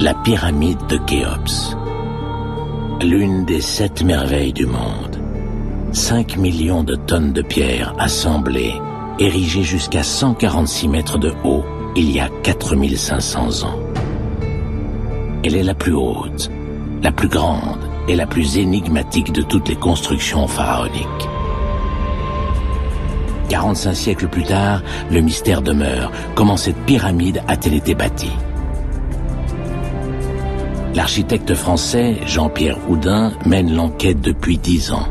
La pyramide de Khéops. L'une des 7 merveilles du monde. 5 millions de tonnes de pierre assemblées, érigées jusqu'à 146 mètres de haut il y a 4500 ans. Elle est la plus haute, la plus grande et la plus énigmatique de toutes les constructions pharaoniques. 45 siècles plus tard, le mystère demeure. Comment cette pyramide a-t-elle été bâtie? L'architecte français Jean-Pierre Houdin mène l'enquête depuis 10 ans.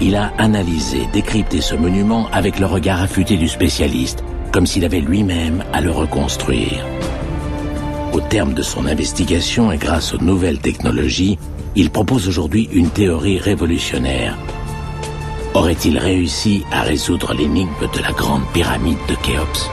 Il a analysé, décrypté ce monument avec le regard affûté du spécialiste, comme s'il avait lui-même à le reconstruire. Au terme de son investigation et grâce aux nouvelles technologies, il propose aujourd'hui une théorie révolutionnaire. Aurait-il réussi à résoudre l'énigme de la grande pyramide de Khéops?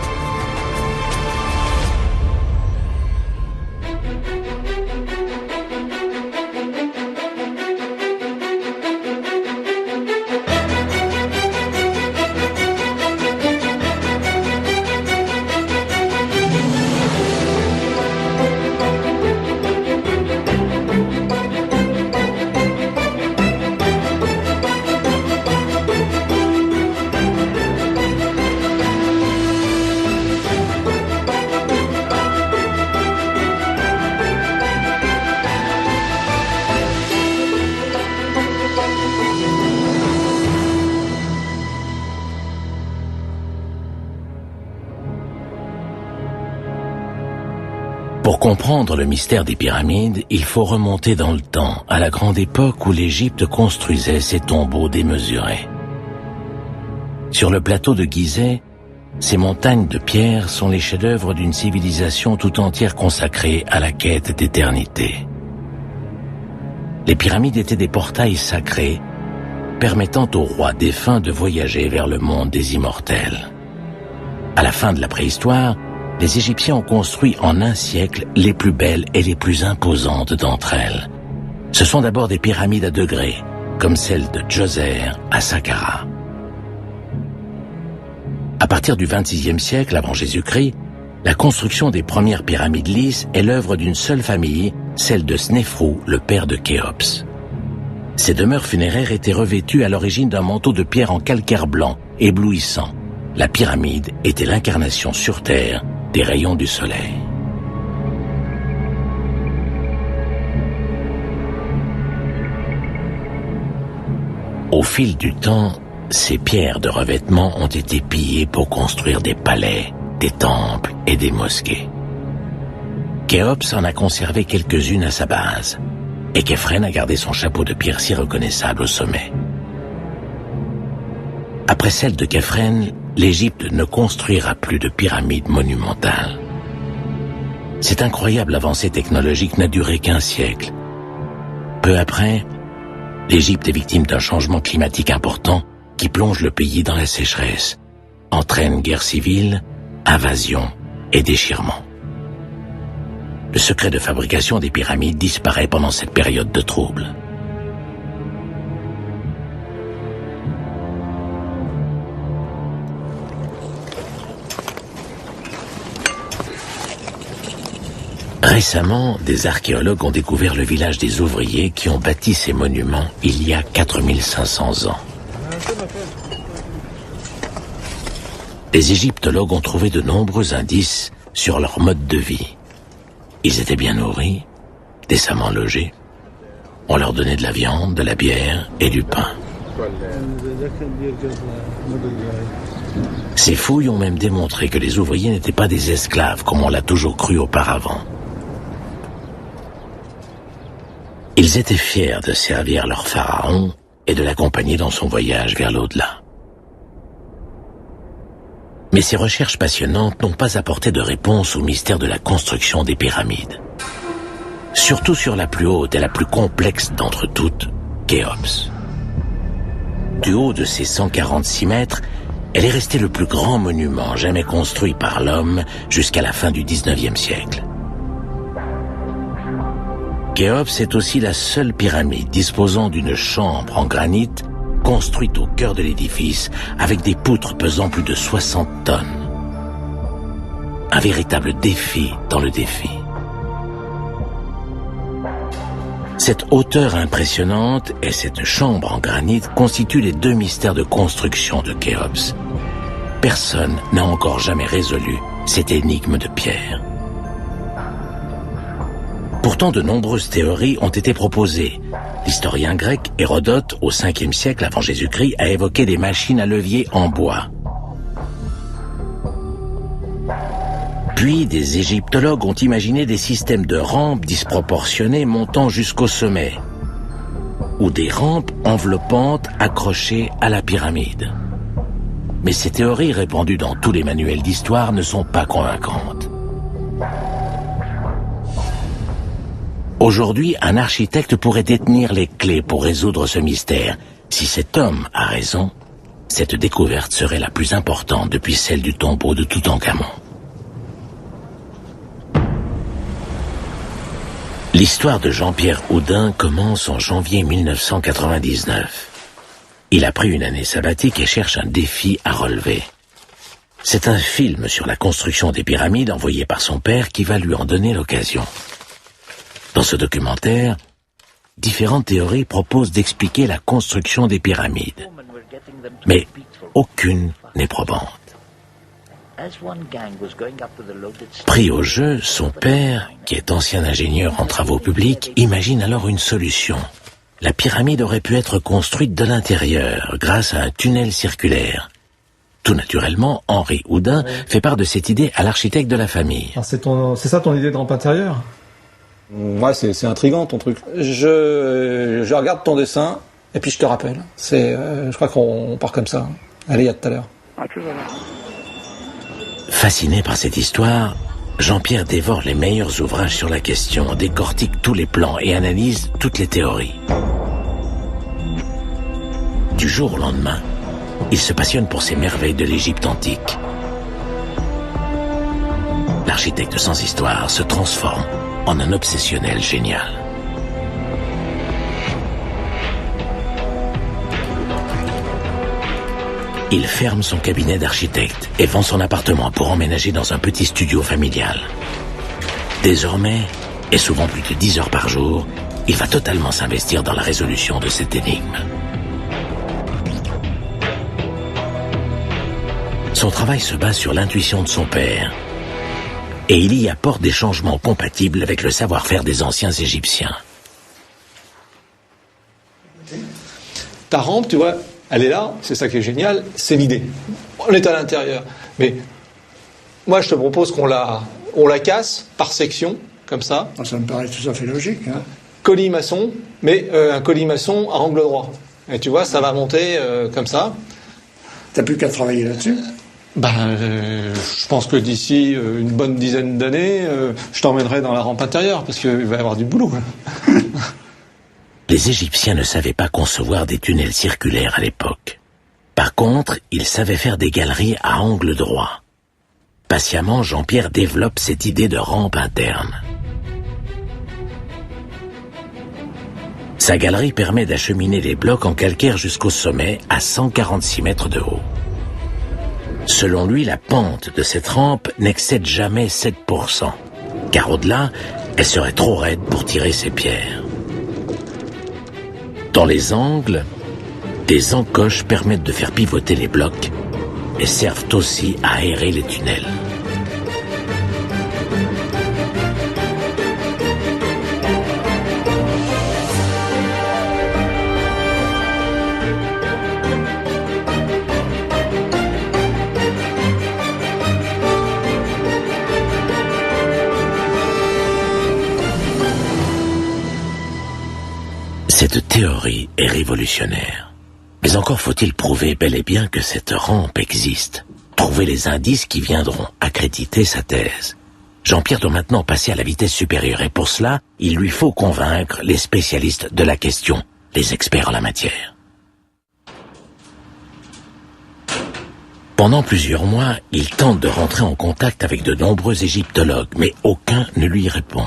Pour comprendre le mystère des pyramides, il faut remonter dans le temps, à la grande époque où l'Égypte construisait ses tombeaux démesurés. Sur le plateau de Gizeh, ces montagnes de pierre sont les chefs-d'œuvre d'une civilisation tout entière consacrée à la quête d'éternité. Les pyramides étaient des portails sacrés, permettant aux rois défunts de voyager vers le monde des immortels. À la fin de la préhistoire, les Égyptiens ont construit en un siècle les plus belles et les plus imposantes d'entre elles. Ce sont d'abord des pyramides à degrés, comme celle de Djoser à Saqqara. À partir du XXVIe siècle avant Jésus-Christ, la construction des premières pyramides lisses est l'œuvre d'une seule famille, celle de Snéfrou, le père de Khéops. Ces demeures funéraires étaient revêtues à l'origine d'un manteau de pierre en calcaire blanc, éblouissant. La pyramide était l'incarnation sur terre des rayons du soleil. Au fil du temps, ces pierres de revêtement ont été pillées pour construire des palais, des temples et des mosquées. Khéops en a conservé quelques-unes à sa base, et Khéphren a gardé son chapeau de pierre si reconnaissable au sommet. Après celle de Khéphren, l'Égypte ne construira plus de pyramides monumentales. Cette incroyable avancée technologique n'a duré qu'un siècle. Peu après, l'Égypte est victime d'un changement climatique important qui plonge le pays dans la sécheresse, entraîne guerre civile, invasion et déchirement. Le secret de fabrication des pyramides disparaît pendant cette période de trouble. Récemment, des archéologues ont découvert le village des ouvriers qui ont bâti ces monuments il y a 4500 ans. Les égyptologues ont trouvé de nombreux indices sur leur mode de vie. Ils étaient bien nourris, décemment logés. On leur donnait de la viande, de la bière et du pain. Ces fouilles ont même démontré que les ouvriers n'étaient pas des esclaves comme on l'a toujours cru auparavant. Ils étaient fiers de servir leur pharaon et de l'accompagner dans son voyage vers l'au-delà. Mais ces recherches passionnantes n'ont pas apporté de réponse au mystère de la construction des pyramides. Surtout sur la plus haute et la plus complexe d'entre toutes, Khéops. Du haut de ses 146 mètres, elle est restée le plus grand monument jamais construit par l'homme jusqu'à la fin du XIXe siècle. Khéops est aussi la seule pyramide disposant d'une chambre en granit construite au cœur de l'édifice avec des poutres pesant plus de 60 tonnes. Un véritable défi dans le défi. Cette hauteur impressionnante et cette chambre en granit constituent les deux mystères de construction de Khéops. Personne n'a encore jamais résolu cette énigme de pierre. Pourtant, de nombreuses théories ont été proposées. L'historien grec Hérodote, au 5e siècle avant Jésus-Christ, a évoqué des machines à levier en bois. Puis, des égyptologues ont imaginé des systèmes de rampes disproportionnés montant jusqu'au sommet, ou des rampes enveloppantes accrochées à la pyramide. Mais ces théories répandues dans tous les manuels d'histoire ne sont pas convaincantes. Aujourd'hui, un architecte pourrait détenir les clés pour résoudre ce mystère. Si cet homme a raison, cette découverte serait la plus importante depuis celle du tombeau de Toutankhamon. L'histoire de Jean-Pierre Houdin commence en janvier 1999. Il a pris une année sabbatique et cherche un défi à relever. C'est un film sur la construction des pyramides envoyé par son père qui va lui en donner l'occasion. Dans ce documentaire, différentes théories proposent d'expliquer la construction des pyramides. Mais aucune n'est probante. Pris au jeu, son père, qui est ancien ingénieur en travaux publics, imagine alors une solution. La pyramide aurait pu être construite de l'intérieur, grâce à un tunnel circulaire. Tout naturellement, Henri Houdin fait part de cette idée à l'architecte de la famille. C'est ça ton idée de rampe intérieure ? Ouais, c'est intriguant ton truc. Je regarde ton dessin, et puis je te rappelle. Je crois qu'on part comme ça. Allez, à tout à l'heure. À tout à l'heure. Fasciné par cette histoire, Jean-Pierre dévore les meilleurs ouvrages sur la question, décortique tous les plans et analyse toutes les théories. Du jour au lendemain, il se passionne pour ces merveilles de l'Égypte antique. L'architecte sans histoire se transforme en un obsessionnel génial. Il ferme son cabinet d'architecte et vend son appartement pour emménager dans un petit studio familial. Désormais, et souvent plus de 10 heures par jour, il va totalement s'investir dans la résolution de cette énigme. Son travail se base sur l'intuition de son père, et il y apporte des changements compatibles avec le savoir-faire des anciens Égyptiens. Ta rampe, tu vois, elle est là, c'est ça qui est génial, c'est l'idée. On est à l'intérieur. Mais moi, je te propose qu'on la casse par section, comme ça. Ça me paraît tout à fait logique. Hein. Colimaçon, mais un colimaçon à angle droit. Et tu vois, ça va monter comme ça. T'as plus qu'à travailler là-dessus. Je pense que d'ici une bonne dizaine d'années, je t'emmènerai dans la rampe intérieure, parce qu'il va y avoir du boulot. Les Égyptiens ne savaient pas concevoir des tunnels circulaires à l'époque. Par contre, ils savaient faire des galeries à angle droit. Patiemment, Jean-Pierre développe cette idée de rampe interne. Sa galerie permet d'acheminer les blocs en calcaire jusqu'au sommet, à 146 mètres de haut. Selon lui, la pente de cette rampe n'excède jamais 7%, car au-delà, elle serait trop raide pour tirer ses pierres. Dans les angles, des encoches permettent de faire pivoter les blocs et servent aussi à aérer les tunnels. Cette théorie est révolutionnaire. Mais encore faut-il prouver bel et bien que cette rampe existe. Trouver les indices qui viendront accréditer sa thèse. Jean-Pierre doit maintenant passer à la vitesse supérieure et pour cela, il lui faut convaincre les spécialistes de la question, les experts en la matière. Pendant plusieurs mois, il tente de rentrer en contact avec de nombreux égyptologues, mais aucun ne lui répond.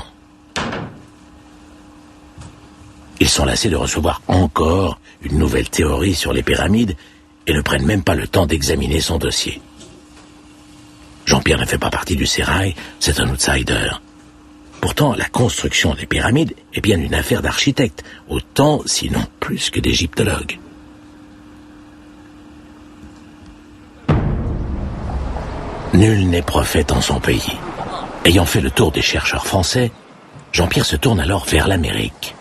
Ils sont lassés de recevoir encore une nouvelle théorie sur les pyramides et ne prennent même pas le temps d'examiner son dossier. Jean-Pierre ne fait pas partie du sérail, c'est un outsider. Pourtant, la construction des pyramides est bien une affaire d'architectes, autant, sinon plus que d'égyptologues. Nul n'est prophète en son pays. Ayant fait le tour des chercheurs français, Jean-Pierre se tourne alors vers l'Amérique.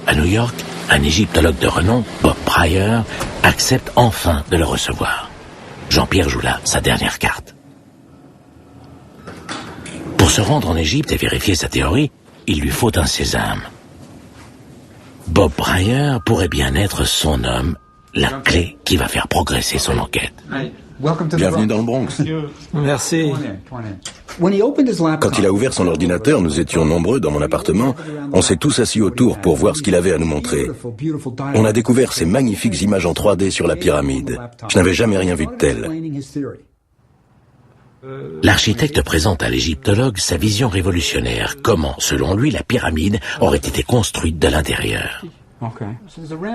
À New York, un égyptologue de renom, Bob Pryor, accepte enfin de le recevoir. Jean-Pierre joue là sa dernière carte. Pour se rendre en Égypte et vérifier sa théorie, il lui faut un sésame. Bob Pryor pourrait bien être son homme, la clé qui va faire progresser son enquête. Bienvenue dans le Bronx. Merci. Quand il a ouvert son ordinateur, nous étions nombreux dans mon appartement. On s'est tous assis autour pour voir ce qu'il avait à nous montrer. On a découvert ces magnifiques images en 3D sur la pyramide. Je n'avais jamais rien vu de tel. L'architecte présente à l'égyptologue sa vision révolutionnaire, comment, selon lui, la pyramide aurait été construite de l'intérieur.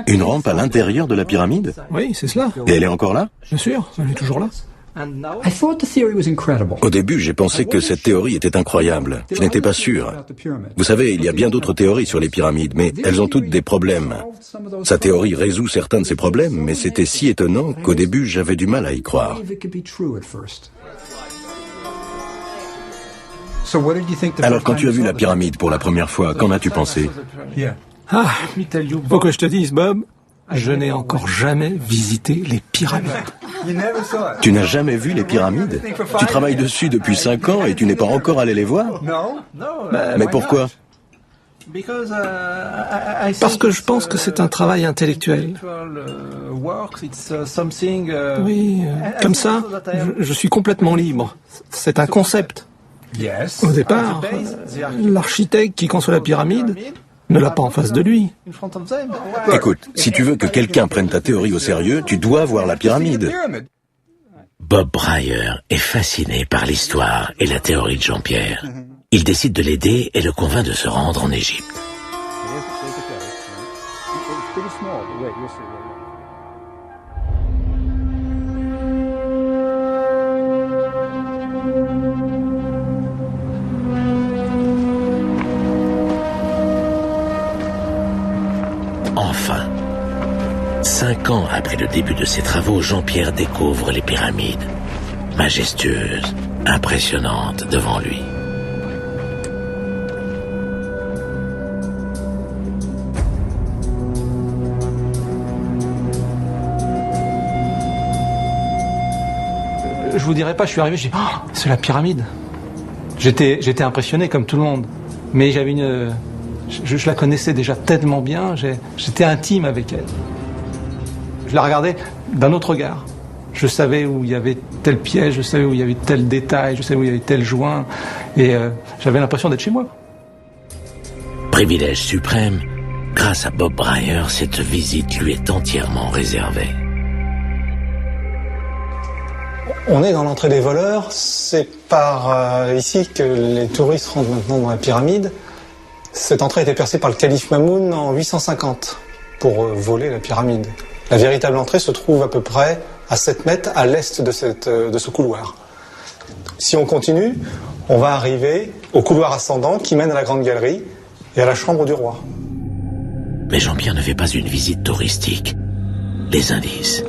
Une rampe à l'intérieur de la pyramide? Oui, c'est cela. Et elle est encore là? Bien sûr, elle est toujours là. Au début, j'ai pensé que cette théorie était incroyable. Je n'étais pas sûr. Vous savez, il y a bien d'autres théories sur les pyramides, mais elles ont toutes des problèmes. Sa théorie résout certains de ces problèmes, mais c'était si étonnant qu'au début, j'avais du mal à y croire. Alors, quand tu as vu la pyramide pour la première fois, qu'en as-tu pensé? Ah, faut que je te dise, Bob, je n'ai encore jamais visité les pyramides. Tu n'as jamais vu les pyramides? Tu travailles dessus depuis 5 ans et tu n'es pas encore allé les voir? Mais pourquoi? Parce que je pense que c'est un travail intellectuel. Oui, comme ça, je suis complètement libre. C'est un concept. Au départ, l'architecte qui conçoit la pyramide ne l'a pas en face de lui. Écoute, si tu veux que quelqu'un prenne ta théorie au sérieux, tu dois voir la pyramide. Bob Pryor est fasciné par l'histoire et la théorie de Jean-Pierre. Il décide de l'aider et le convainc de se rendre en Égypte. Enfin, 5 ans après le début de ses travaux, Jean-Pierre découvre les pyramides, majestueuses, impressionnantes devant lui. Je vous dirais pas, je suis arrivé, j'ai dit, oh, c'est la pyramide. J'étais impressionné comme tout le monde, mais j'avais je la connaissais déjà tellement bien, j'étais intime avec elle. Je la regardais d'un autre regard. Je savais où il y avait tel piège, je savais où il y avait tel détail, je savais où il y avait tel joint, et j'avais l'impression d'être chez moi. Privilège suprême, grâce à Bob Pryor, cette visite lui est entièrement réservée. On est dans l'entrée des voleurs, c'est par ici que les touristes rentrent maintenant dans la pyramide. Cette entrée a été percée par le calife Mamoun en 850 pour voler la pyramide. La véritable entrée se trouve à peu près à 7 mètres à l'est de ce couloir. Si on continue, on va arriver au couloir ascendant qui mène à la grande galerie et à la chambre du roi. Mais Jean-Pierre ne fait pas une visite touristique. Les indices.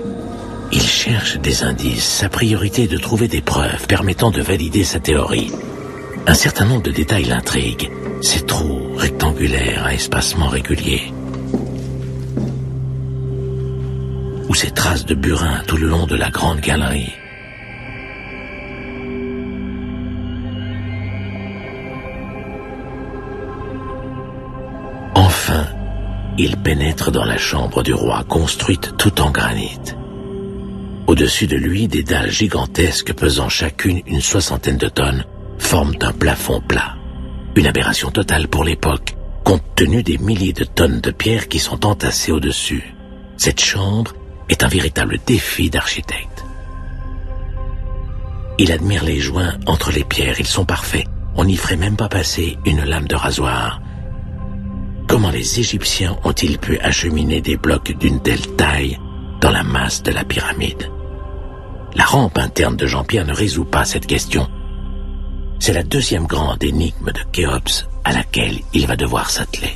Il cherche des indices. Sa priorité est de trouver des preuves permettant de valider sa théorie. Un certain nombre de détails l'intriguent. Ces trous rectangulaires à espacement régulier. Ou ces traces de burin tout le long de la grande galerie. Enfin, il pénètre dans la chambre du roi, construite tout en granit. Au-dessus de lui, des dalles gigantesques pesant chacune une 60aine de tonnes forment un plafond plat. Une aberration totale pour l'époque, compte tenu des milliers de tonnes de pierres qui sont entassées au-dessus. Cette chambre est un véritable défi d'architecte. Il admire les joints entre les pierres, ils sont parfaits. On n'y ferait même pas passer une lame de rasoir. Comment les Égyptiens ont-ils pu acheminer des blocs d'une telle taille dans la masse de la pyramide? La rampe interne de Jean-Pierre ne résout pas cette question. C'est la deuxième grande énigme de Khéops à laquelle il va devoir s'atteler.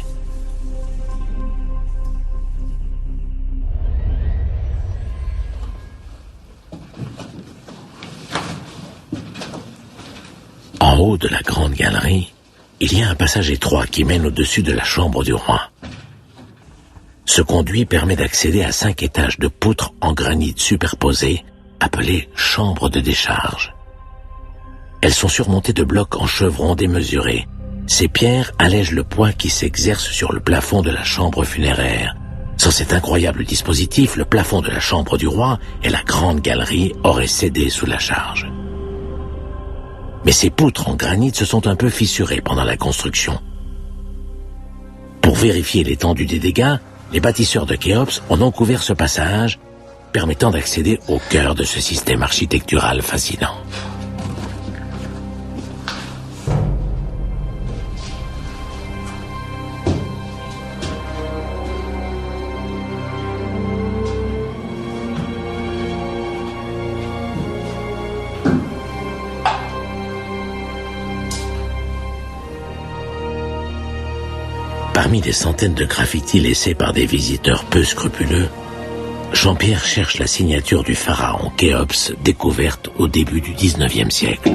En haut de la grande galerie, il y a un passage étroit qui mène au-dessus de la chambre du roi. Ce conduit permet d'accéder à 5 étages de poutres en granit superposés, appelées chambres de décharge. Elles sont surmontées de blocs en chevrons démesurés. Ces pierres allègent le poids qui s'exerce sur le plafond de la chambre funéraire. Sans cet incroyable dispositif, le plafond de la chambre du roi et la grande galerie auraient cédé sous la charge. Mais ces poutres en granit se sont un peu fissurées pendant la construction. Pour vérifier l'étendue des dégâts, les bâtisseurs de Khéops ont donc ouvert ce passage, permettant d'accéder au cœur de ce système architectural fascinant. Parmi des centaines de graffitis laissés par des visiteurs peu scrupuleux, Jean-Pierre cherche la signature du pharaon Khéops découverte au début du XIXe siècle.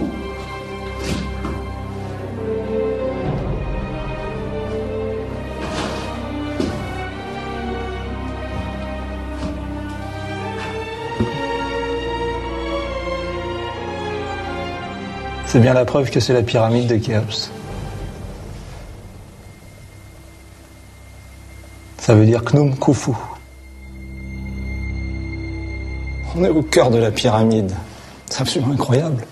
C'est bien la preuve que c'est la pyramide de Khéops. Ça veut dire Khnum Khufu. On est au cœur de la pyramide. C'est absolument incroyable.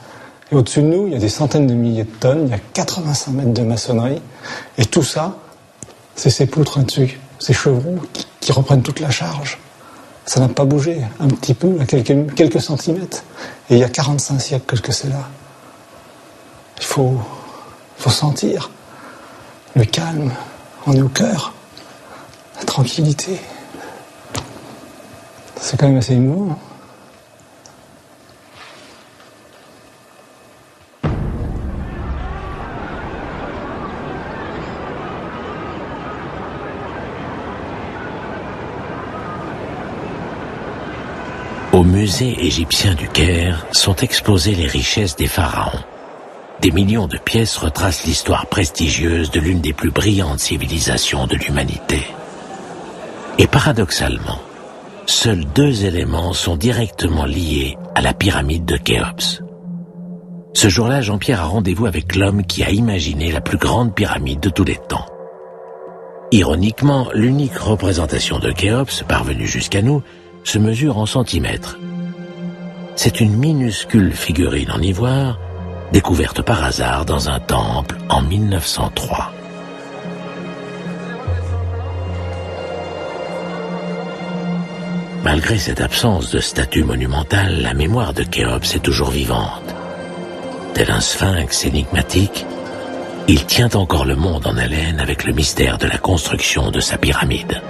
Et au-dessus de nous, il y a des centaines de milliers de tonnes, il y a 85 mètres de maçonnerie. Et tout ça, c'est ces poutres dessus, ces chevrons qui reprennent toute la charge. Ça n'a pas bougé, un petit peu, à quelques centimètres. Et il y a 45 siècles que c'est là. Il faut sentir le calme. On est au cœur. La tranquillité. C'est quand même assez émouvant. Au musée égyptien du Caire sont exposées les richesses des pharaons. Des millions de pièces retracent l'histoire prestigieuse de l'une des plus brillantes civilisations de l'humanité. Et paradoxalement, seuls 2 éléments sont directement liés à la pyramide de Khéops. Ce jour-là, Jean-Pierre a rendez-vous avec l'homme qui a imaginé la plus grande pyramide de tous les temps. Ironiquement, l'unique représentation de Khéops, parvenue jusqu'à nous, se mesure en centimètres. C'est une minuscule figurine en ivoire, découverte par hasard dans un temple en 1903. Malgré cette absence de statue monumentale, la mémoire de Khéops est toujours vivante. Tel un sphinx énigmatique, il tient encore le monde en haleine avec le mystère de la construction de sa pyramide.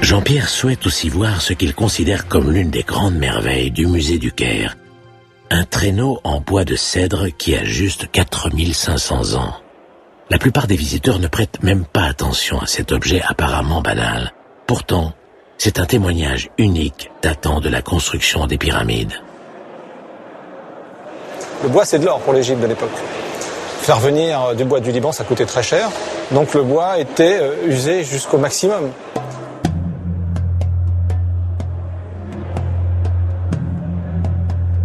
Jean-Pierre souhaite aussi voir ce qu'il considère comme l'une des grandes merveilles du musée du Caire, un traîneau en bois de cèdre qui a juste 4500 ans. La plupart des visiteurs ne prêtent même pas attention à cet objet apparemment banal. Pourtant, c'est un témoignage unique datant de la construction des pyramides. Le bois, c'est de l'or pour l'Égypte de l'époque. Faire venir du bois du Liban, ça coûtait très cher. Donc le bois était usé jusqu'au maximum.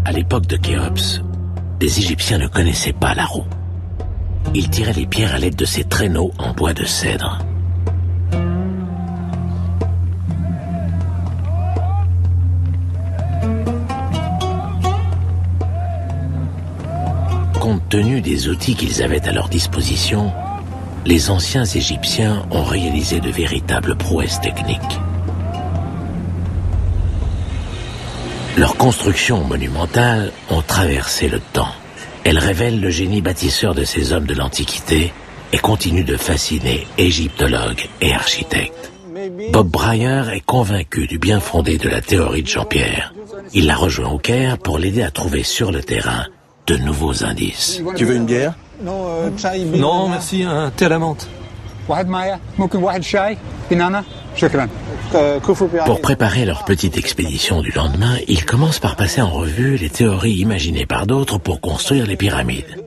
À l'époque de Khéops, les Égyptiens ne connaissaient pas la roue. Ils tiraient les pierres à l'aide de ces traîneaux en bois de cèdre. Compte tenu des outils qu'ils avaient à leur disposition, les anciens Égyptiens ont réalisé de véritables prouesses techniques. Leurs constructions monumentales ont traversé le temps. Elles révèlent le génie bâtisseur de ces hommes de l'Antiquité et continuent de fasciner égyptologues et architectes. Bob Brier est convaincu du bien fondé de la théorie de Jean-Pierre. Il l'a rejoint au Caire pour l'aider à trouver sur le terrain de nouveaux indices. Tu veux une bière? Non, merci, un thé à la menthe. Pour préparer leur petite expédition du lendemain, ils commencent par passer en revue les théories imaginées par d'autres pour construire les pyramides.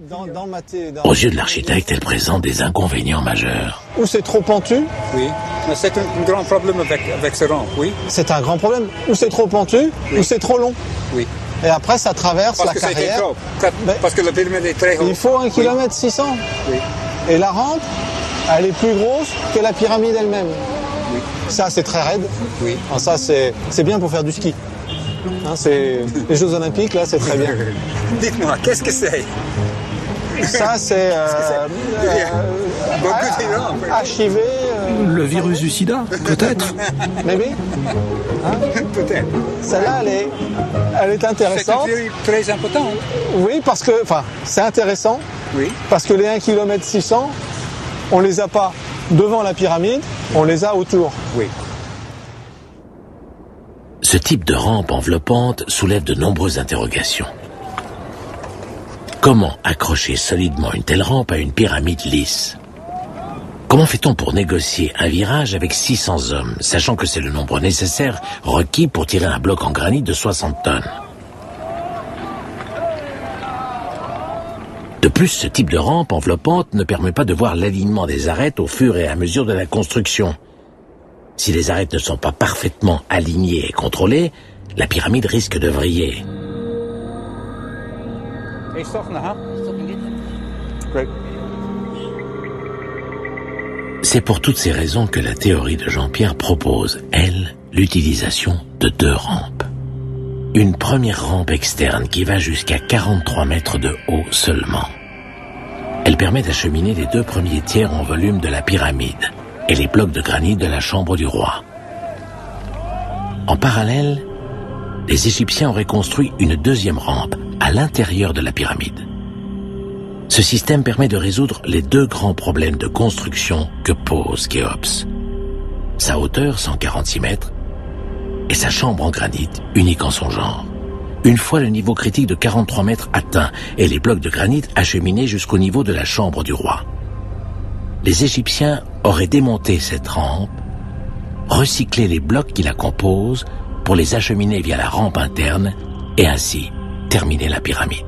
Aux yeux de l'architecte, elles présentent des inconvénients majeurs. Ou c'est trop pentu. Oui, c'est un grand problème avec ce rampe, oui. C'est un grand problème. Ou c'est trop pentu, ou c'est trop long. Oui. Et après, ça traverse la carrière. Parce que la pyramide est très haute. Il faut 1,6 km. Oui. Et la rampe, elle est plus grosse que la pyramide elle-même. Oui. Ça, c'est très raide. Oui. Alors ça, c'est bien pour faire du ski. Hein, c'est les Jeux Olympiques, là, c'est très bien. Dites-moi, qu'est-ce que c'est? Ça, c'est HIV. Le virus du sida, peut-être. Maybe. Hein? Peut-être. Celle-là, elle est intéressante. C'est une théorie très importante. Oui, parce que, c'est intéressant. Oui. Parce que les 1,6 km, on les a pas devant la pyramide, on les a autour. Oui. Ce type de rampe enveloppante soulève de nombreuses interrogations. Comment accrocher solidement une telle rampe à une pyramide lisse? Comment fait-on pour négocier un virage avec 600 hommes, sachant que c'est le nombre nécessaire requis pour tirer un bloc en granit de 60 tonnes? De plus, ce type de rampe enveloppante ne permet pas de voir l'alignement des arêtes au fur et à mesure de la construction. Si les arêtes ne sont pas parfaitement alignées et contrôlées, la pyramide risque de vriller. C'est pour toutes ces raisons que la théorie de Jean-Pierre propose, elle, l'utilisation de 2 rampes. Une première rampe externe qui va jusqu'à 43 mètres de haut seulement. Elle permet d'acheminer les 2 premiers tiers en volume de la pyramide et les blocs de granit de la chambre du roi. En parallèle, les Égyptiens auraient construit une 2e rampe à l'intérieur de la pyramide. Ce système permet de résoudre les 2 grands problèmes de construction que pose Khéops. Sa hauteur, 146 mètres, et sa chambre en granit, unique en son genre. Une fois le niveau critique de 43 mètres atteint et les blocs de granit acheminés jusqu'au niveau de la chambre du roi. Les Égyptiens auraient démonté cette rampe, recyclé les blocs qui la composent pour les acheminer via la rampe interne et ainsi terminer la pyramide.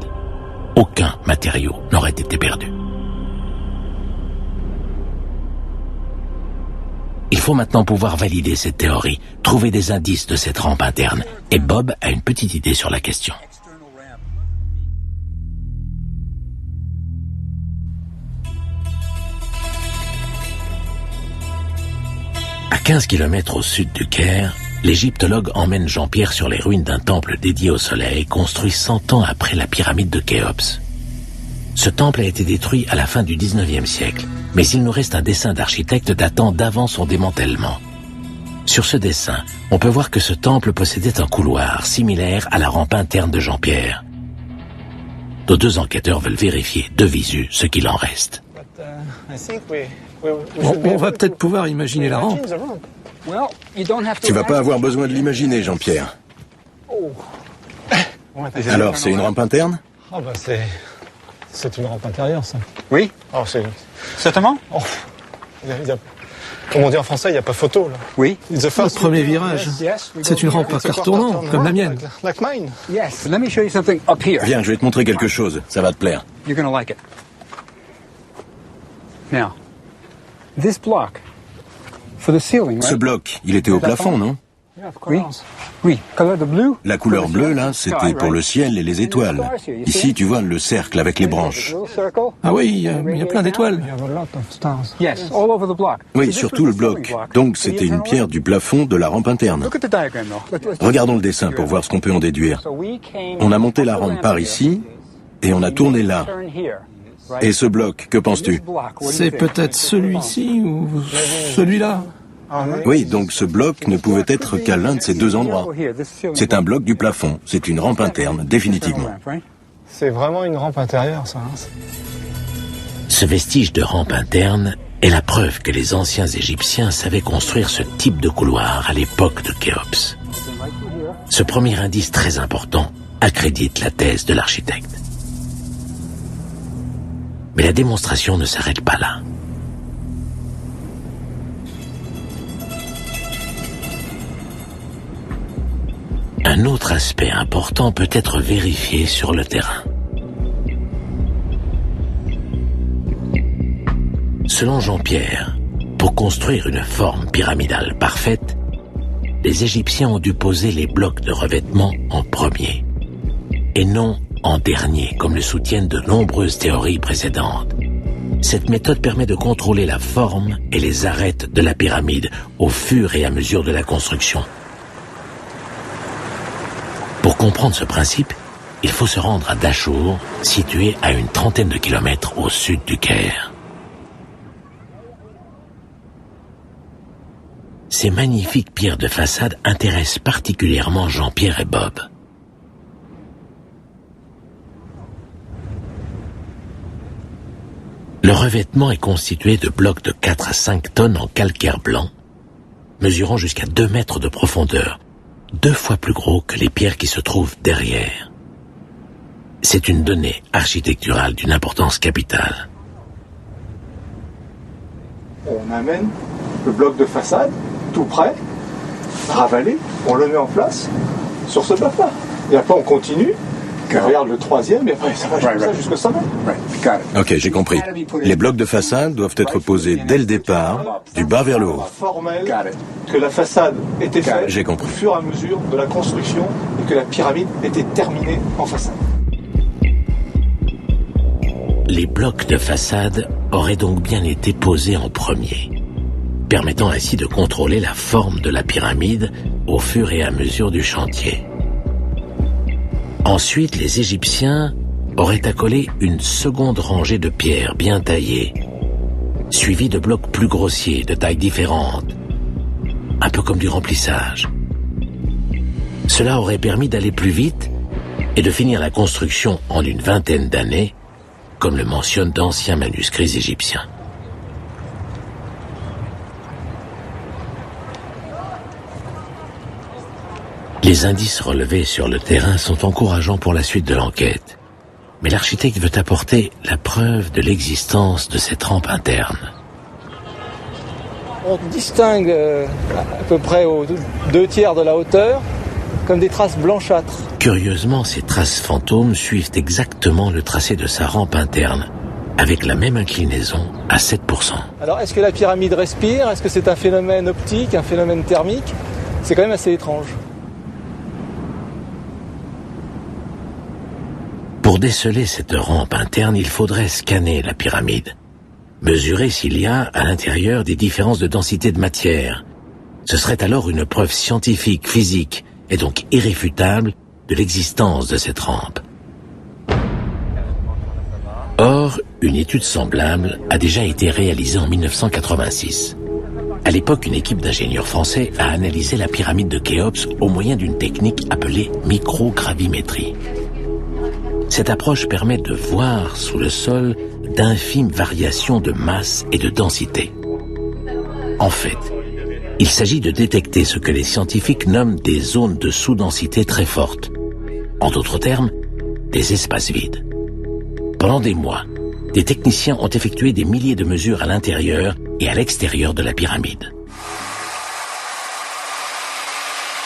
Aucun matériau n'aurait été perdu. Il faut maintenant pouvoir valider cette théorie, trouver des indices de cette rampe interne, et Bob a une petite idée sur la question. À 15 km au sud du Caire, l'égyptologue emmène Jean-Pierre sur les ruines d'un temple dédié au soleil, construit 100 ans après la pyramide de Khéops. Ce temple a été détruit à la fin du 19e siècle, mais il nous reste un dessin d'architecte datant d'avant son démantèlement. Sur ce dessin, on peut voir que ce temple possédait un couloir similaire à la rampe interne de Jean-Pierre. Nos 2 enquêteurs veulent vérifier de visu ce qu'il en reste. On va peut-être pouvoir imaginer la rampe. Tu vas pas avoir besoin de l'imaginer, Jean-Pierre. Alors, c'est une rampe interne? C'est une rampe intérieure, ça. Oui. Certainement. Comme on dit en français, il n'y a pas photo, là. Oui. Le premier virage, c'est une rampe à cartonnant, comme la mienne. Like mine. Yes. Let me show you something up here. Viens, je vais te montrer quelque chose, ça va te plaire. You're gonna like it. Now, this block for the ceiling, right? Ce bloc, il était au plafond, non? Oui. Oui. Color the blue. La couleur bleue, là, c'était pour le ciel et les étoiles. Ici, tu vois le cercle avec les branches. Ah oui, il y a plein d'étoiles. Yes, all over the block. Oui, sur tout le bloc. Donc, c'était une pierre du plafond de la rampe interne. Look at the diagram, though. Regardons le dessin pour voir ce qu'on peut en déduire. On a monté la rampe par ici, et on a tourné là. Et ce bloc, que penses-tu? C'est peut-être celui-ci ou celui-là. Oui, donc ce bloc ne pouvait être qu'à l'un de ces 2 endroits. C'est un bloc du plafond, c'est une rampe interne, définitivement. C'est vraiment une rampe intérieure, ça. Ce vestige de rampe interne est la preuve que les anciens Égyptiens savaient construire ce type de couloir à l'époque de Khéops. Ce premier indice très important accrédite la thèse de l'architecte. Mais la démonstration ne s'arrête pas là. Un autre aspect important peut être vérifié sur le terrain. Selon Jean-Pierre, pour construire une forme pyramidale parfaite, les Égyptiens ont dû poser les blocs de revêtement en premier, et non en dernier, comme le soutiennent de nombreuses théories précédentes. Cette méthode permet de contrôler la forme et les arêtes de la pyramide au fur et à mesure de la construction. Pour comprendre ce principe, il faut se rendre à Dachour, situé à une trentaine de kilomètres au sud du Caire. Ces magnifiques pierres de façade intéressent particulièrement Jean-Pierre et Bob. Le revêtement est constitué de blocs de 4 à 5 tonnes en calcaire blanc, mesurant jusqu'à 2 mètres de profondeur, 2 fois plus gros que les pierres qui se trouvent derrière. C'est une donnée architecturale d'une importance capitale. On amène le bloc de façade, tout prêt, ravalé, on le met en place sur ce bloc-là. Et après on continue, on regarde le troisième, et après ça va jusqu'au sommet. Ok, j'ai compris. Les blocs de façade doivent être posés dès le départ, du bas vers le haut. Formel que la façade était faite au fur et à mesure de la construction et que la pyramide était terminée en façade. Les blocs de façade auraient donc bien été posés en premier, permettant ainsi de contrôler la forme de la pyramide au fur et à mesure du chantier. Ensuite, les Égyptiens auraient accolé une seconde rangée de pierres bien taillées, suivie de blocs plus grossiers, de tailles différentes, un peu comme du remplissage. Cela aurait permis d'aller plus vite et de finir la construction en une vingtaine d'années, comme le mentionnent d'anciens manuscrits égyptiens. Les indices relevés sur le terrain sont encourageants pour la suite de l'enquête, mais l'architecte veut apporter la preuve de l'existence de cette rampe interne. On distingue à peu près aux 2/3 de la hauteur comme des traces blanchâtres. Curieusement, ces traces fantômes suivent exactement le tracé de sa rampe interne, avec la même inclinaison à 7%. Alors, est-ce que la pyramide respire? Est-ce que c'est un phénomène optique, un phénomène thermique? C'est quand même assez étrange. Pour déceler cette rampe interne, il faudrait scanner la pyramide, mesurer s'il y a à l'intérieur des différences de densité de matière. Ce serait alors une preuve scientifique, physique, et donc irréfutable de l'existence de cette rampe. Or, une étude semblable a déjà été réalisée en 1986. À l'époque, une équipe d'ingénieurs français a analysé la pyramide de Khéops au moyen d'une technique appelée microgravimétrie. Cette approche permet de voir sous le sol d'infimes variations de masse et de densité. En fait, il s'agit de détecter ce que les scientifiques nomment des zones de sous-densité très fortes. En d'autres termes, des espaces vides. Pendant des mois, des techniciens ont effectué des milliers de mesures à l'intérieur et à l'extérieur de la pyramide.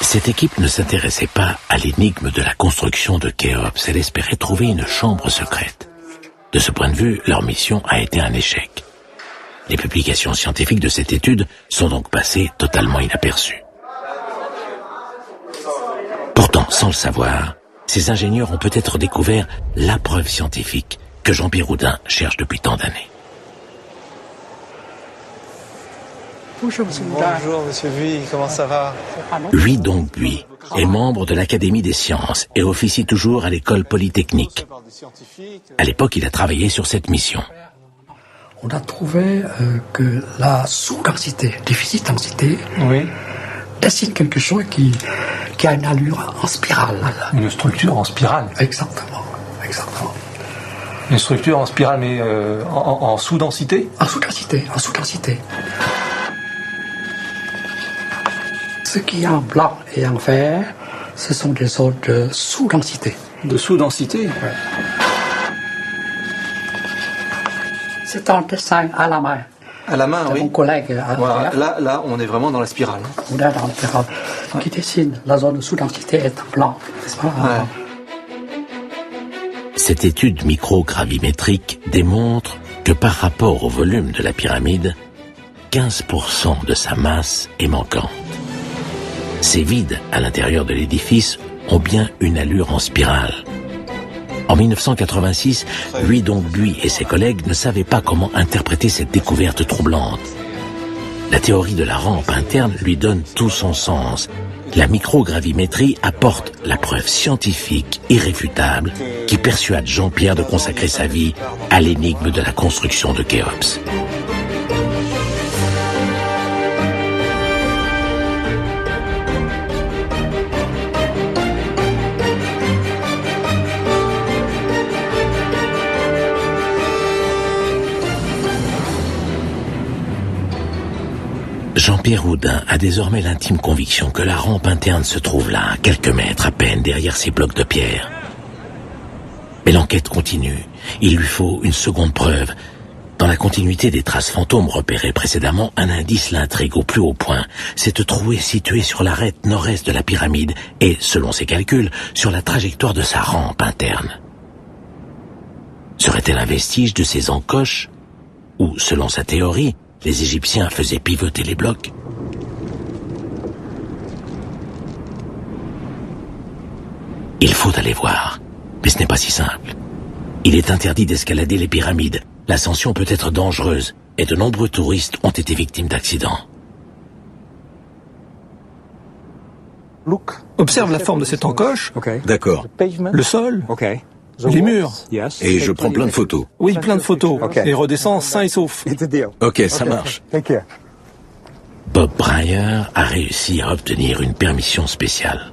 Cette équipe ne s'intéressait pas à l'énigme de la construction de Khéops, elle espérait trouver une chambre secrète. De ce point de vue, leur mission a été un échec. Les publications scientifiques de cette étude sont donc passées totalement inaperçues. Pourtant, sans le savoir, ces ingénieurs ont peut-être découvert la preuve scientifique que Jean-Pierre Houdin cherche depuis tant d'années. Bonjour Monsieur Buis, comment ça va? Lui donc Buis est membre de l'Académie des sciences et officie toujours à l'école polytechnique. À l'époque, il a travaillé sur cette mission. On a trouvé que la sous-densité, déficit densité, dessine quelque chose qui a une allure en spirale. Une structure en spirale. Exactement, exactement. Une structure en spirale, mais en sous-densité? En sous-densité, en sous-densité. Ce qui est en blanc et en vert, ce sont des zones de sous-densité. De sous-densité? Ouais. C'est un dessin à la main. À la main, oui. Mon collègue. Voilà. Là, on est vraiment dans la spirale. On est dans la spirale. Qui dessine la zone de sous-densité est en blanc, n'est-ce pas? Ouais. Cette étude microgravimétrique démontre que par rapport au volume de la pyramide, 15% de sa masse est manquante. Ces vides à l'intérieur de l'édifice ont bien une allure en spirale. En 1986, Louis Dongbuis et ses collègues ne savaient pas comment interpréter cette découverte troublante. La théorie de la rampe interne lui donne tout son sens. La microgravimétrie apporte la preuve scientifique irréfutable qui persuade Jean-Pierre de consacrer sa vie à l'énigme de la construction de Khéops. Jean-Pierre Houdin a désormais l'intime conviction que la rampe interne se trouve là, à quelques mètres à peine derrière ces blocs de pierre. Mais l'enquête continue. Il lui faut une seconde preuve. Dans la continuité des traces fantômes repérées précédemment, un indice l'intrigue au plus haut point. Cette trouée située sur l'arête nord-est de la pyramide et, selon ses calculs, sur la trajectoire de sa rampe interne. Serait-elle un vestige de ces encoches? Ou, selon sa théorie, les Égyptiens faisaient pivoter les blocs? Il faut aller voir, mais ce n'est pas si simple. Il est interdit d'escalader les pyramides. L'ascension peut être dangereuse et de nombreux touristes ont été victimes d'accidents. Observe la forme de cette encoche. D'accord. Le sol. Les murs. Et je prends plein de photos. Oui, plein de photos. Et redescends sain et sauf. Ok, ça marche. Bob Breyer a réussi à obtenir une permission spéciale.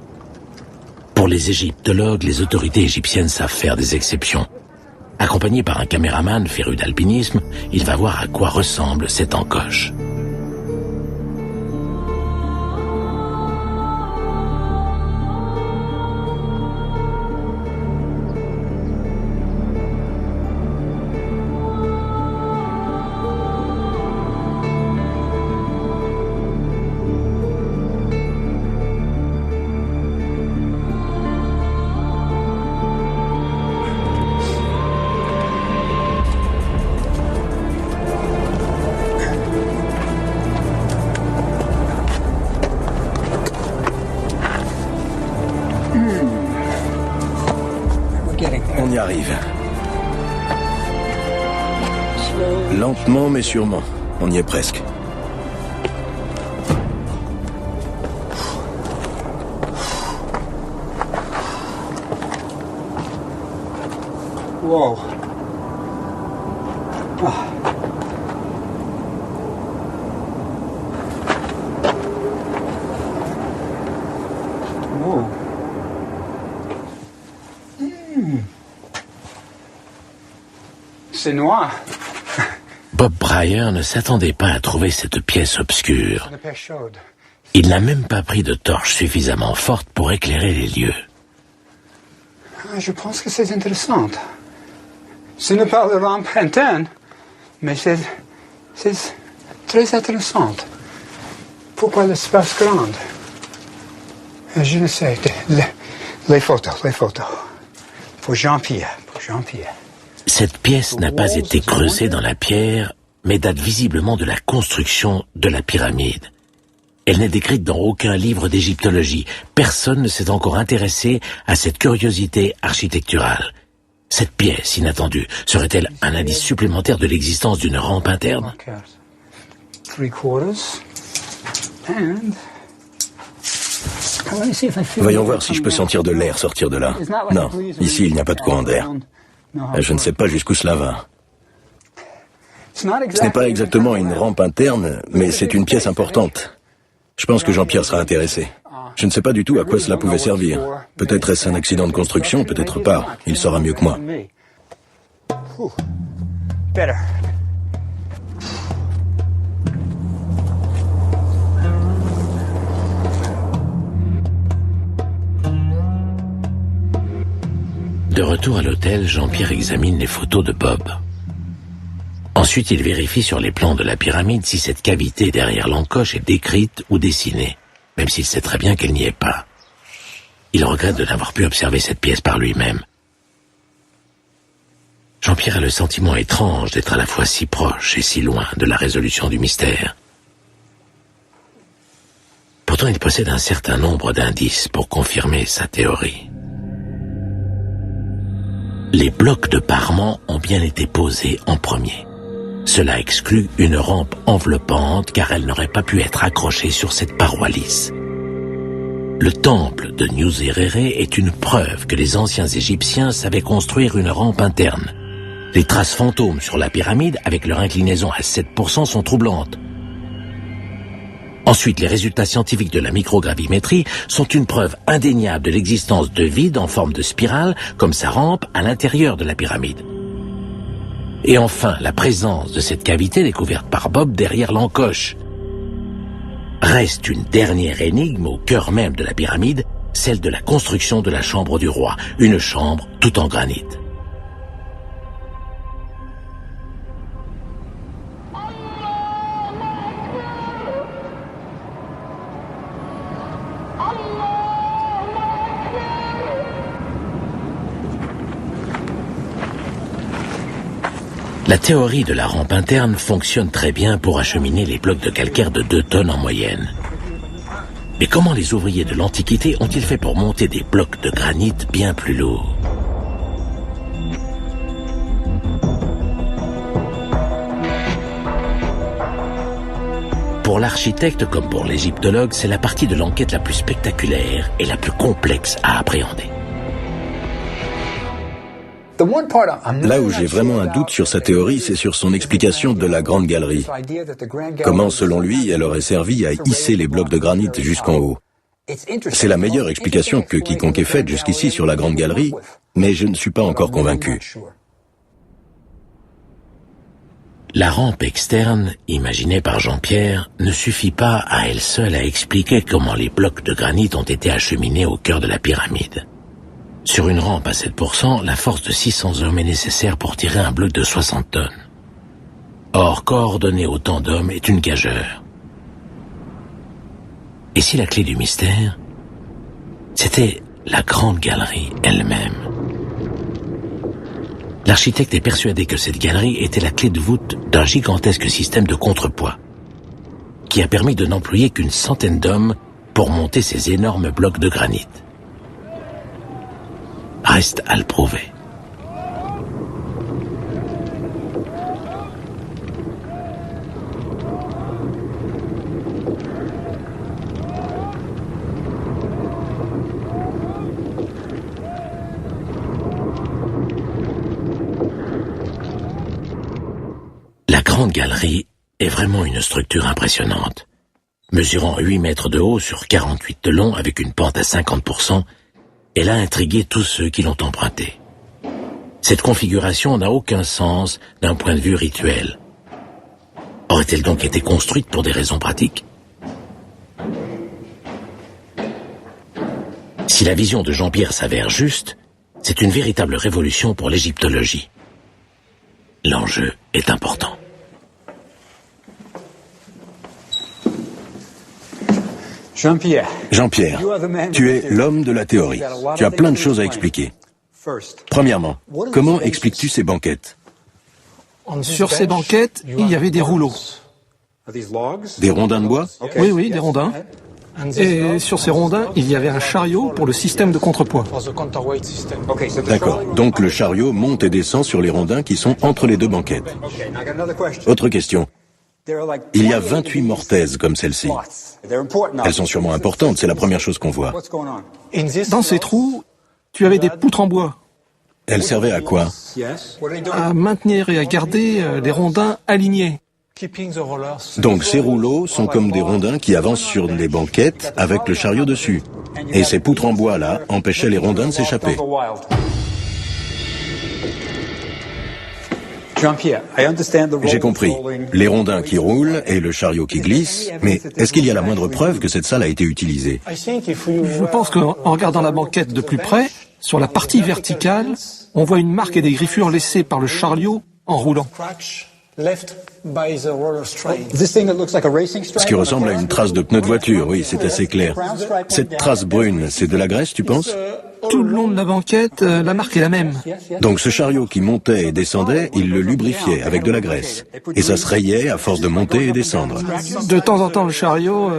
Pour les égyptologues, les autorités égyptiennes savent faire des exceptions. Accompagné par un caméraman féru d'alpinisme, il va voir à quoi ressemble cette encoche. On y arrive. Lentement mais sûrement. On y est presque. Wow. Ah. Wow. C'est noir. Bob Breyer ne s'attendait pas à trouver cette pièce obscure. Il n'a même pas pris de torche suffisamment forte pour éclairer les lieux. Je pense que c'est intéressant. Ce n'est pas la rampe interne, mais c'est très intéressant. Pourquoi l'espace grand? Je ne sais. Les photos. Pour Jean-Pierre. Cette pièce n'a pas été creusée dans la pierre, mais date visiblement de la construction de la pyramide. Elle n'est décrite dans aucun livre d'égyptologie. Personne ne s'est encore intéressé à cette curiosité architecturale. Cette pièce inattendue serait-elle un indice supplémentaire de l'existence d'une rampe interne? Voyons voir si je peux sentir de l'air sortir de là. Non, ici il n'y a pas de courant d'air. Je ne sais pas jusqu'où cela va. Ce n'est pas exactement une rampe interne, mais c'est une pièce importante. Je pense que Jean-Pierre sera intéressé. Je ne sais pas du tout à quoi cela pouvait servir. Peut-être est-ce un accident de construction, peut-être pas. Il saura mieux que moi. Better. De retour à l'hôtel, Jean-Pierre examine les photos de Bob. Ensuite, il vérifie sur les plans de la pyramide si cette cavité derrière l'encoche est décrite ou dessinée, même s'il sait très bien qu'elle n'y est pas. Il regrette de n'avoir pu observer cette pièce par lui-même. Jean-Pierre a le sentiment étrange d'être à la fois si proche et si loin de la résolution du mystère. Pourtant, il possède un certain nombre d'indices pour confirmer sa théorie. Les blocs de parement ont bien été posés en premier. Cela exclut une rampe enveloppante car elle n'aurait pas pu être accrochée sur cette paroi lisse. Le temple de Nyuserere est une preuve que les anciens Égyptiens savaient construire une rampe interne. Les traces fantômes sur la pyramide, avec leur inclinaison à 7%, sont troublantes. Ensuite, les résultats scientifiques de la microgravimétrie sont une preuve indéniable de l'existence de vide en forme de spirale, comme sa rampe à l'intérieur de la pyramide. Et enfin, la présence de cette cavité découverte par Bob derrière l'encoche. Reste une dernière énigme au cœur même de la pyramide, celle de la construction de la chambre du roi, une chambre tout en granit. La théorie de la rampe interne fonctionne très bien pour acheminer les blocs de calcaire de 2 tonnes en moyenne. Mais comment les ouvriers de l'Antiquité ont-ils fait pour monter des blocs de granit bien plus lourds? Pour l'architecte comme pour l'égyptologue, c'est la partie de l'enquête la plus spectaculaire et la plus complexe à appréhender. Là où j'ai vraiment un doute sur sa théorie, c'est sur son explication de la Grande Galerie. Comment, selon lui, elle aurait servi à hisser les blocs de granit jusqu'en haut. C'est la meilleure explication que quiconque ait faite jusqu'ici sur la Grande Galerie, mais je ne suis pas encore convaincu. La rampe externe, imaginée par Jean-Pierre, ne suffit pas à elle seule à expliquer comment les blocs de granit ont été acheminés au cœur de la pyramide. Sur une rampe à 7%, la force de 600 hommes est nécessaire pour tirer un bloc de 60 tonnes. Or, coordonner autant d'hommes est une gageure. Et si la clé du mystère, c'était la Grande Galerie elle-même? L'architecte est persuadé que cette galerie était la clé de voûte d'un gigantesque système de contrepoids, qui a permis de n'employer qu'une centaine d'hommes pour monter ces énormes blocs de granit. Reste à le prouver. La Grande Galerie est vraiment une structure impressionnante. Mesurant 8 mètres de haut sur 48 de long avec une pente à 50%, elle a intrigué tous ceux qui l'ont empruntée. Cette configuration n'a aucun sens d'un point de vue rituel. Aurait-elle donc été construite pour des raisons pratiques? Si la vision de Jean-Pierre s'avère juste, c'est une véritable révolution pour l'égyptologie. L'enjeu est important. Jean-Pierre, tu es l'homme de la théorie. Tu as plein de choses à expliquer. Premièrement, comment expliques-tu ces banquettes? Sur ces banquettes, il y avait des rouleaux. Des rondins de bois? Oui, des rondins. Et sur ces rondins, il y avait un chariot pour le système de contrepoids. D'accord. Donc le chariot monte et descend sur les rondins qui sont entre les deux banquettes. Autre question. Il y a 28 mortaises comme celle-ci. Elles sont sûrement importantes, c'est la première chose qu'on voit. Dans ces trous, tu avais des poutres en bois. Elles servaient à quoi? À maintenir et à garder les rondins alignés. Donc ces rouleaux sont comme des rondins qui avancent sur les banquettes avec le chariot dessus. Et ces poutres en bois-là empêchaient les rondins de s'échapper. J'ai compris. Les rondins qui roulent et le chariot qui glisse, mais est-ce qu'il y a la moindre preuve que cette salle a été utilisée? Je pense qu'en regardant la banquette de plus près, sur la partie verticale, on voit une marque et des griffures laissées par le chariot en roulant. Ce qui ressemble à une trace de pneu de voiture, oui, c'est assez clair. Cette trace brune, c'est de la graisse, tu penses? Tout le long de la banquette, la marque est la même. Donc ce chariot qui montait et descendait, il le lubrifiait avec de la graisse. Et ça se rayait à force de monter et descendre. De temps en temps, le chariot...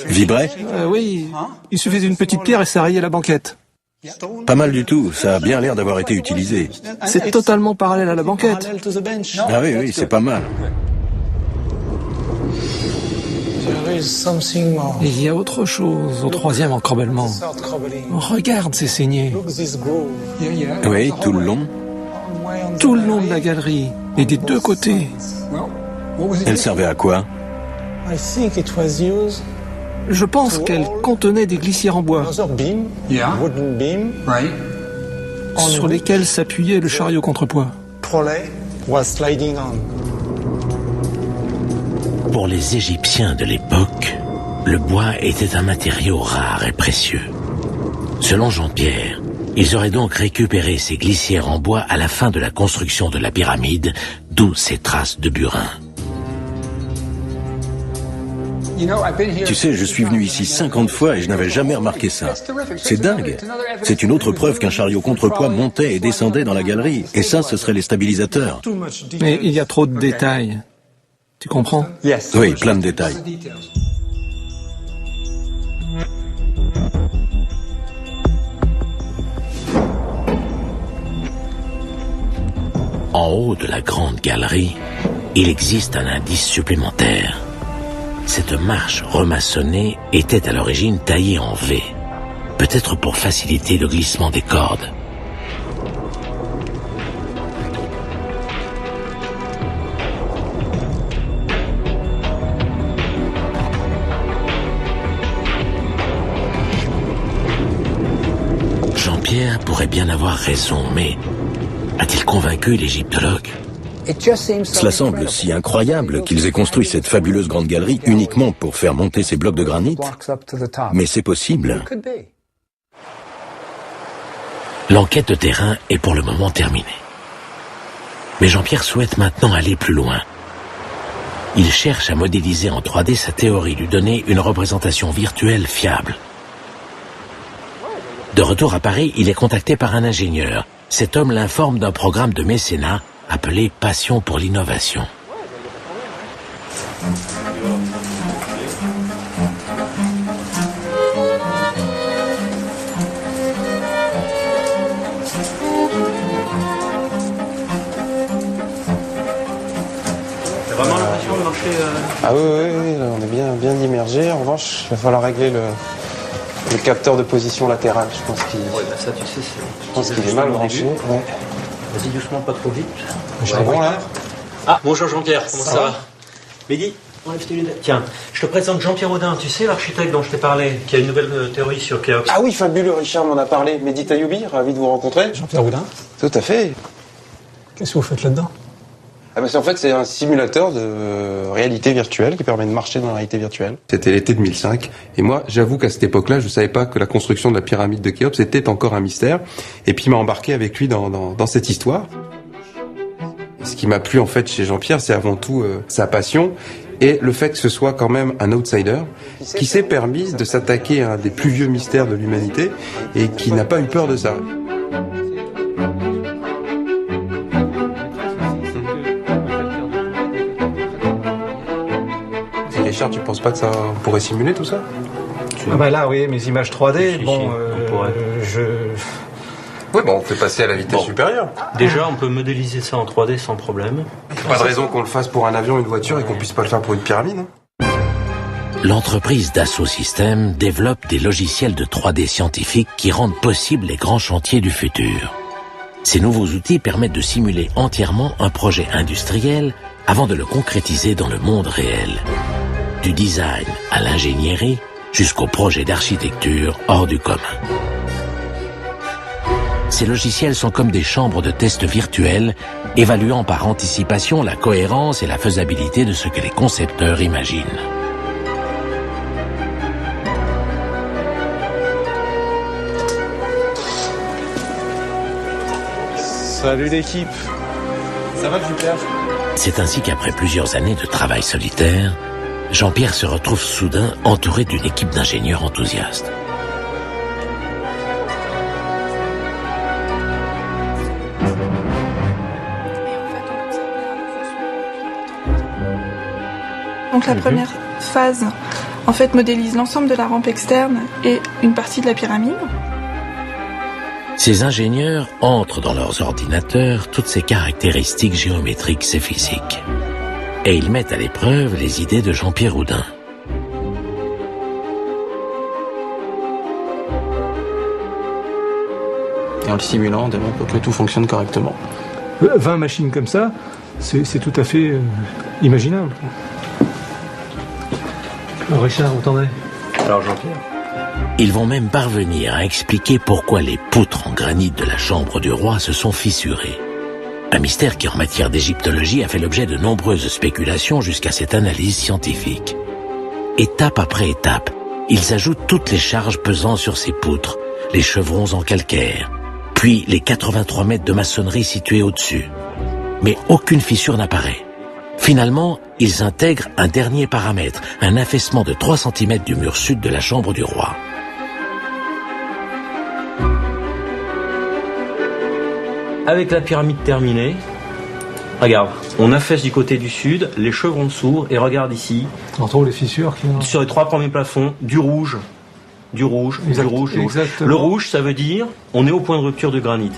Vibrait? Oui, il suffisait d'une petite pierre et ça rayait la banquette. Pas mal du tout, ça a bien l'air d'avoir été utilisé. C'est totalement parallèle à la banquette. Ah oui, oui, c'est pas mal. Il y a autre chose au troisième encorbellement. Regarde ces saignées. Oui, tout le long. Tout le long de la galerie et des deux côtés. Elle servait à quoi? Je pense qu'elle contenait des glissières en bois sur lesquelles s'appuyait le chariot contrepoids. Pour les Égyptiens de l'époque, le bois était un matériau rare et précieux. Selon Jean-Pierre, ils auraient donc récupéré ces glissières en bois à la fin de la construction de la pyramide, d'où ces traces de burin. Tu sais, je suis venu ici 50 fois et je n'avais jamais remarqué ça. C'est dingue. C'est une autre preuve qu'un chariot contrepoids montait et descendait dans la galerie. Et ça, ce serait les stabilisateurs. Mais il y a trop de détails. Tu comprends? Oui, plein de détails. En haut de la grande galerie, il existe un indice supplémentaire. Cette marche remaçonnée était à l'origine taillée en V, peut-être pour faciliter le glissement des cordes. Jean-Pierre pourrait bien avoir raison, mais a-t-il convaincu l'égyptologue? Cela semble si incroyable qu'ils aient construit cette fabuleuse grande galerie uniquement pour faire monter ces blocs de granit. Mais c'est possible. L'enquête de terrain est pour le moment terminée. Mais Jean-Pierre souhaite maintenant aller plus loin. Il cherche à modéliser en 3D sa théorie, lui donner une représentation virtuelle fiable. De retour à Paris, il est contacté par un ingénieur. Cet homme l'informe d'un programme de mécénat appelé Passion pour l'innovation. T'as vraiment l'impression de marcher Ah oui, on est bien immergé. En revanche, il va falloir régler le capteur de position latérale. Je pense qu'il ça, tu sais, je pense qu'il est mal branché. Ouais. Vas-y doucement, pas trop vite. C'est bon là? Ah, bonjour Jean-Pierre, comment ça va? Mehdi, enlève tes lunettes. Tiens, je te présente Jean-Pierre Audin, tu sais, l'architecte dont je t'ai parlé, qui a une nouvelle théorie sur Khéops. Ah oui, fabuleux, Richard m'en a parlé. Mehdi Tayoubi, ravi de vous rencontrer. Jean-Pierre Audin. Tout à fait. Qu'est-ce que vous faites là-dedans? En fait, c'est un simulateur de réalité virtuelle qui permet de marcher dans la réalité virtuelle. C'était l'été 2005. Et moi, j'avoue qu'à cette époque-là, je savais pas que la construction de la pyramide de Khéops était encore un mystère. Et puis, il m'a embarqué avec lui dans cette histoire. Et ce qui m'a plu, en fait, chez Jean-Pierre, c'est avant tout sa passion et le fait que ce soit quand même un outsider qui s'est permis de s'attaquer à un des plus vieux mystères de l'humanité et qui n'a pas eu peur de ça. Richard, tu penses pas que ça pourrait simuler tout ça? Ah bah là, oui, mes images 3D, Oui, on peut passer à la vitesse supérieure. Déjà, on peut modéliser ça en 3D sans problème. Pas de raison qu'on le fasse pour un avion, une voiture et qu'on puisse pas le faire pour une pyramide. Hein. L'entreprise Dassault Systèmes développe des logiciels de 3D scientifiques qui rendent possible les grands chantiers du futur. Ces nouveaux outils permettent de simuler entièrement un projet industriel avant de le concrétiser dans le monde réel. Du design à l'ingénierie jusqu'au projet d'architecture hors du commun. ces logiciels sont comme des chambres de tests virtuels, évaluant par anticipation la cohérence et la faisabilité de ce que les concepteurs imaginent. Salut l'équipe. Ça va Jean-Pierre? C'est ainsi qu'après plusieurs années de travail solitaire, Jean-Pierre se retrouve soudain entouré d'une équipe d'ingénieurs enthousiastes. Donc la première phase, en fait, modélise l'ensemble de la rampe externe et une partie de la pyramide. Ces ingénieurs entrent dans leurs ordinateurs toutes ces caractéristiques géométriques et physiques. Et ils mettent à l'épreuve les idées de Jean-Pierre Houdin. Et en le simulant, on démontre que tout fonctionne correctement. 20 machines comme ça, c'est tout à fait imaginable. Alors Richard, où t'en es? Alors Jean-Pierre. Ils vont même parvenir à expliquer pourquoi les poutres en granit de la chambre du roi se sont fissurées. Un mystère qui, en matière d'égyptologie, a fait l'objet de nombreuses spéculations jusqu'à cette analyse scientifique. Étape après étape, ils ajoutent toutes les charges pesant sur ces poutres, les chevrons en calcaire, puis les 83 mètres de maçonnerie situés au-dessus. Mais aucune fissure n'apparaît. Finalement, ils intègrent un dernier paramètre, un affaissement de 3 cm du mur sud de la chambre du roi. Avec la pyramide terminée, regarde, on affaisse du côté du sud, les chevrons s'ouvrent et regarde ici. On retrouve les fissures qui... Sur les 3 premiers plafonds, du rouge, du rouge, du rouge, du rouge. Le rouge, ça veut dire on est au point de rupture de granit.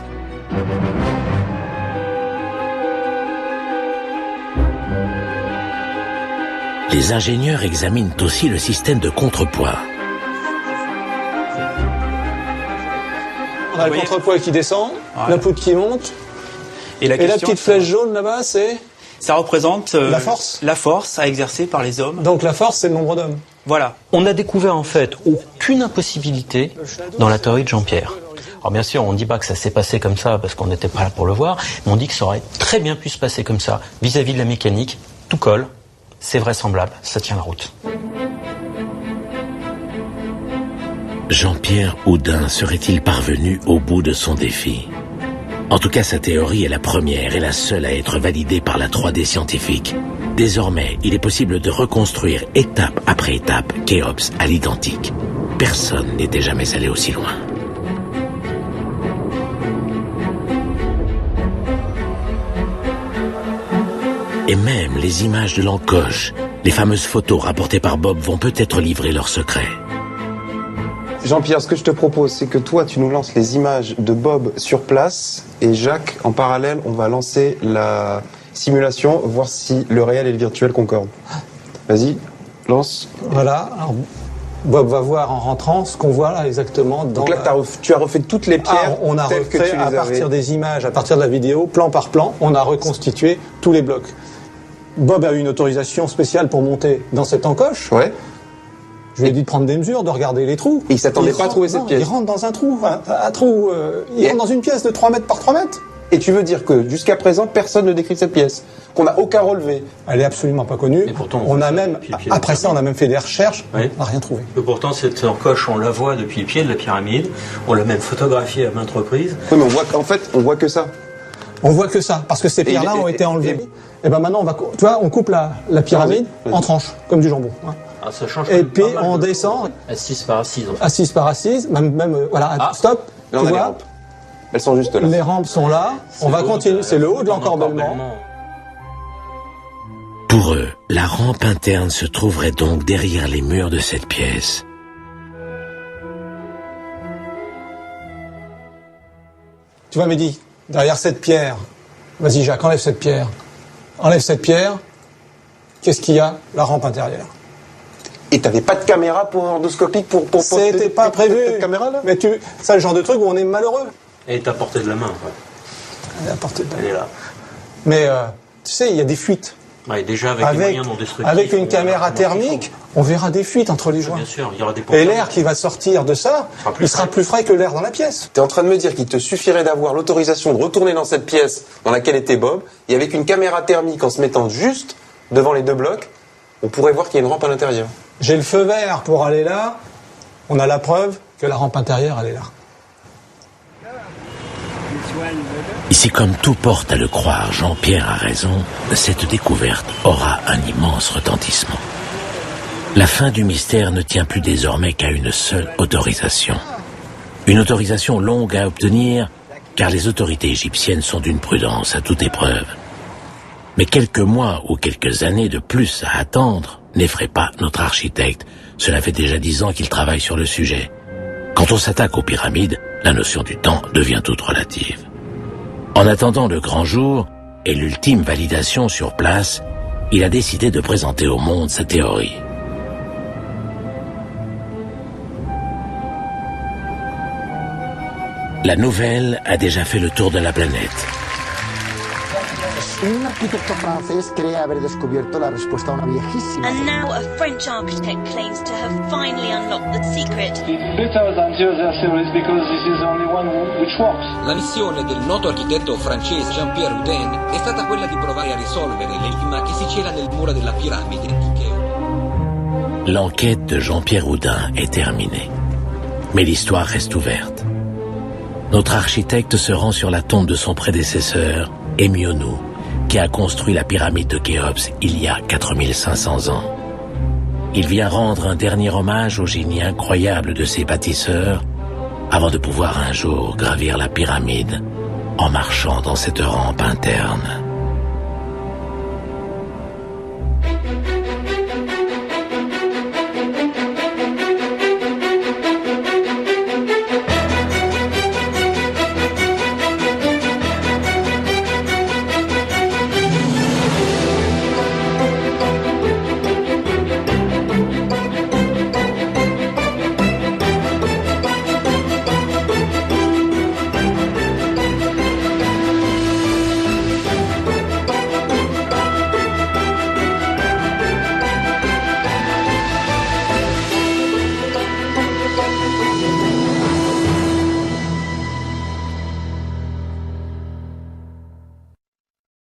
Les ingénieurs examinent aussi le système de contrepoids. On a le contrepoids qui descend, la poutre qui monte, et la petite flèche jaune là-bas, c'est... Ça représente la force. La force à exercer par les hommes. Donc la force, c'est le nombre d'hommes. Voilà. On a découvert en fait aucune impossibilité dans la théorie de Jean-Pierre. Alors bien sûr, on ne dit pas que ça s'est passé comme ça parce qu'on n'était pas là pour le voir, mais on dit que ça aurait très bien pu se passer comme ça. Vis-à-vis de la mécanique, tout colle, c'est vraisemblable, ça tient la route. Jean-Pierre Houdin serait-il parvenu au bout de son défi? En tout cas, sa théorie est la première et la seule à être validée par la 3D scientifique. Désormais, il est possible de reconstruire étape après étape Khéops à l'identique. Personne n'était jamais allé aussi loin. Et même les images de l'encoche, les fameuses photos rapportées par Bob vont peut-être livrer leurs secrets. Jean-Pierre, ce que je te propose, c'est que toi, tu nous lances les images de Bob sur place et Jacques, en parallèle, on va lancer la simulation, voir si le réel et le virtuel concordent. Vas-y, lance. Voilà. Alors, Bob va voir en rentrant ce qu'on voit là exactement. Donc là, tu as refait toutes les pierres. On a refait à partir des images, à partir de la vidéo, plan par plan, on a reconstitué tous les blocs. Bob a eu une autorisation spéciale pour monter dans cette encoche. Ouais. Je lui ai dit de prendre des mesures, de regarder les trous. Et il s'attendait pas à trouver cette pièce. Il rentre dans un trou, il rentre dans une pièce de 3 mètres par 3 mètres. Et tu veux dire que jusqu'à présent, personne ne décrit cette pièce, qu'on n'a aucun relevé. Elle est absolument pas connue. Et pourtant, on a même, après ça, on a même fait des recherches, oui. On n'a rien trouvé. Et pourtant, cette encoche, on la voit depuis le pied de la pyramide. On l'a même photographiée à maintes reprises. Oui, mais on voit que ça. On voit que ça, parce que ces pierres-là ont été enlevées. Et ben maintenant, on coupe la pyramide en tranches, comme du jambon. Hein. Ah, ça change. Et puis on descend. Assise par assise. En fait. Assise par assise, même voilà, stop. Là, on a les rampes. Elles sont juste là. Les rampes sont là. On va continuer. C'est le haut de l'encorbellement. Pour eux, la rampe interne se trouverait donc derrière les murs de cette pièce. Tu vois, Mehdi, derrière cette pierre. Vas-y, Jacques, enlève cette pierre. Enlève cette pierre. Qu'est-ce qu'il y a? La rampe intérieure. Et t'avais pas de caméra pour endoscopique pour c'était pas prévu. Cette caméra là. Mais c'est le genre de truc où on est malheureux. Elle est à portée de la main. Ouais. Elle est à portée de la main. Elle est là. Mais tu sais, il y a des fuites. Ouais, déjà avec des moyens non destructifs. Avec une caméra thermique, on verra des fuites entre les joints. Bien sûr, il y aura des Et l'air qui va sortir de ça, il sera plus frais que l'air dans la pièce. T'es en train de me dire qu'il te suffirait d'avoir l'autorisation de retourner dans cette pièce dans laquelle était Bob, et avec une caméra thermique en se mettant juste devant les deux blocs, on pourrait voir qu'il y a une rampe à l'intérieur. J'ai le feu vert pour aller là, on a la preuve que la rampe intérieure, elle est là. Si comme tout porte à le croire, Jean-Pierre a raison, cette découverte aura un immense retentissement. La fin du mystère ne tient plus désormais qu'à une seule autorisation. Une autorisation longue à obtenir, car les autorités égyptiennes sont d'une prudence à toute épreuve. Mais quelques mois ou quelques années de plus à attendre n'effraie pas notre architecte. Cela fait déjà 10 ans qu'il travaille sur le sujet. Quand on s'attaque aux pyramides, la notion du temps devient toute relative. En attendant le grand jour et l'ultime validation sur place, il a décidé de présenter au monde sa théorie. La nouvelle a déjà fait le tour de la planète. Un arquitecto francés cree haber descubierto la respuesta a una viejísima. And now a French architect claims to have finally unlocked the secret. Better than the other theories because this is the only one which works. La missione del noto architetto francese Jean-Pierre Houdin è stata quella di provare a risolvere l'enigma che si cela nel muro della piramide di Khéops. L'enquête de Jean-Pierre Houdin est terminée. Mais l'histoire reste ouverte. Notre architecte se rend sur la tombe de son prédécesseur, Émionou, qui a construit la pyramide de Khéops il y a 4500 ans. Il vient rendre un dernier hommage au génie incroyable de ses bâtisseurs avant de pouvoir un jour gravir la pyramide en marchant dans cette rampe interne.